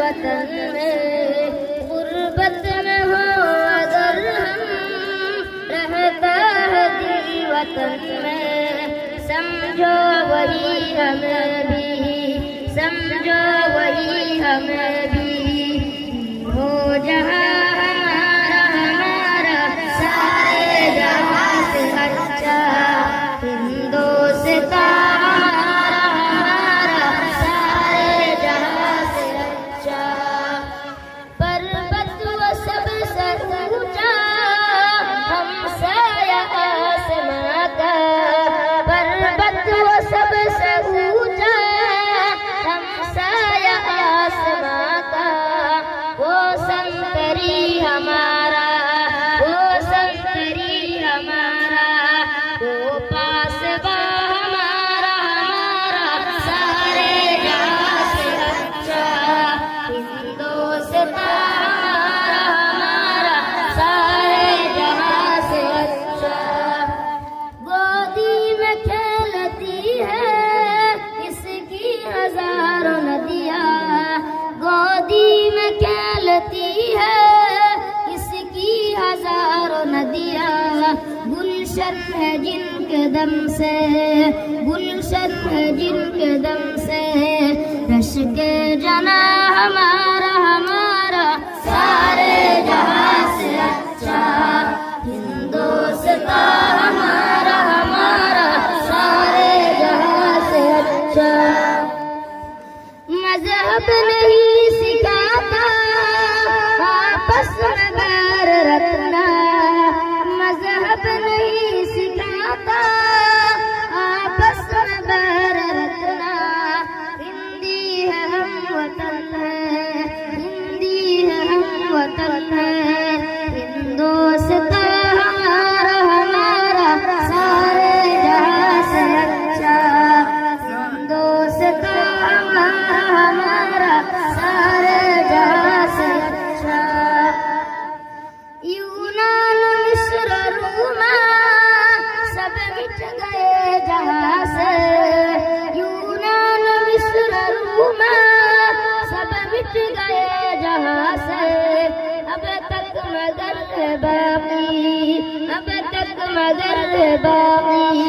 वतन में, गुर्बत में हो अगर हम, रहता है दिल वतन में। समझो वही हमें भी, समझो वही हमें भी, हो जहाँ हमारा हमारा, सारे जहाँ से अच्छा हिंदुस्तान हमारा हमारा, सारे जहाँ से अच्छा। पर्वत वो सबसे ऊंचा, हमसे आसमां का, पर्वत वो सबसे ऊंचा, हमसे आसमां का। वो संतरी हमारा, वो संतरी हमारा, वो पासबा हमारा हमारा, सारे जहाँ से अच्छा हिंदुस्तान हमारा हमारा, सारे जहाँ से अच्छा। गोदी में खेलती है इसकी हजारों नदियाँ, गोदी में खेलती है इसकी हजारों नदियाँ। गुलशन है जिनके दम से, गुलशन है जिनके दम से, रश के जना हमारा हमारा, सारे जहाँ से अच्छा हिंदुस्तान हमारा हमारा, सारे जहाँ से अच्छा। मजहब नहीं सिखाता आपस में बैर रखना, मजहब नहीं सिखाता आपस में बैर रखना। हिंदी है हम वतन है, हिंदी है हम वतन है, हिंदुस्तान हमारा हमारा, सारे जहाँ से अच्छा हिंदुस्तान हमारा हमारा, सारे जहाँ से अच्छा। यूनान मिस्र रोमा सब मिट गए जहाँ से, यूनान मिस्र रोमा सब मिट गए जहाँ से। अब तक मगर है बाकी, अब तक मगर है बाकी,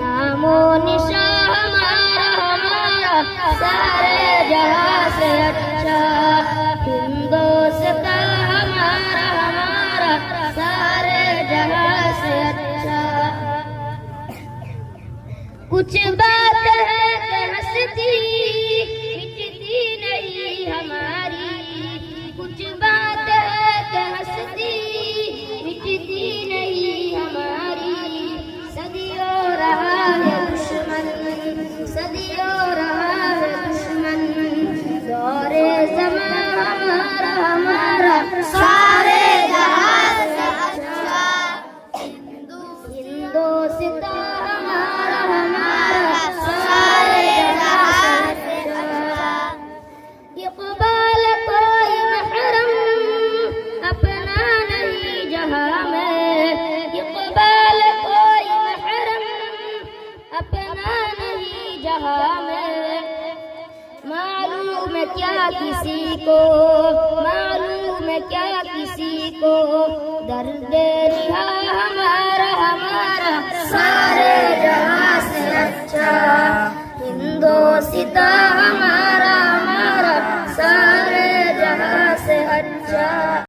नामो निशा हमारा हमारा, सारे जहाँ से अच्छा हिंदुस्तान हमारा हमारा, सारे जहाँ से अच्छा। कुछ बात है कि हंसती मिटती नहीं हमारी, कुछ बात है कि हंसती मिटती नहीं हमारी। सदियों रहा है दुश्मन, सदियों रहा है दुश्मन, दौरे ज़मां हमारा हमारा, सारे जहाँ से अच्छा हिंदुस्तान हमारा हमारा, सारे जहाँ से अच्छा। इक़बाल कोई महरम अपना नहीं जहाँ में, इक़बाल कोई महरम अपना नहीं जहाँ में। मालूम है क्या किसी को, मालूम है क्या किसी को, दर्द रिहा हमारा हमारा, सारे जहाँ से अच्छा हिंदुस्तान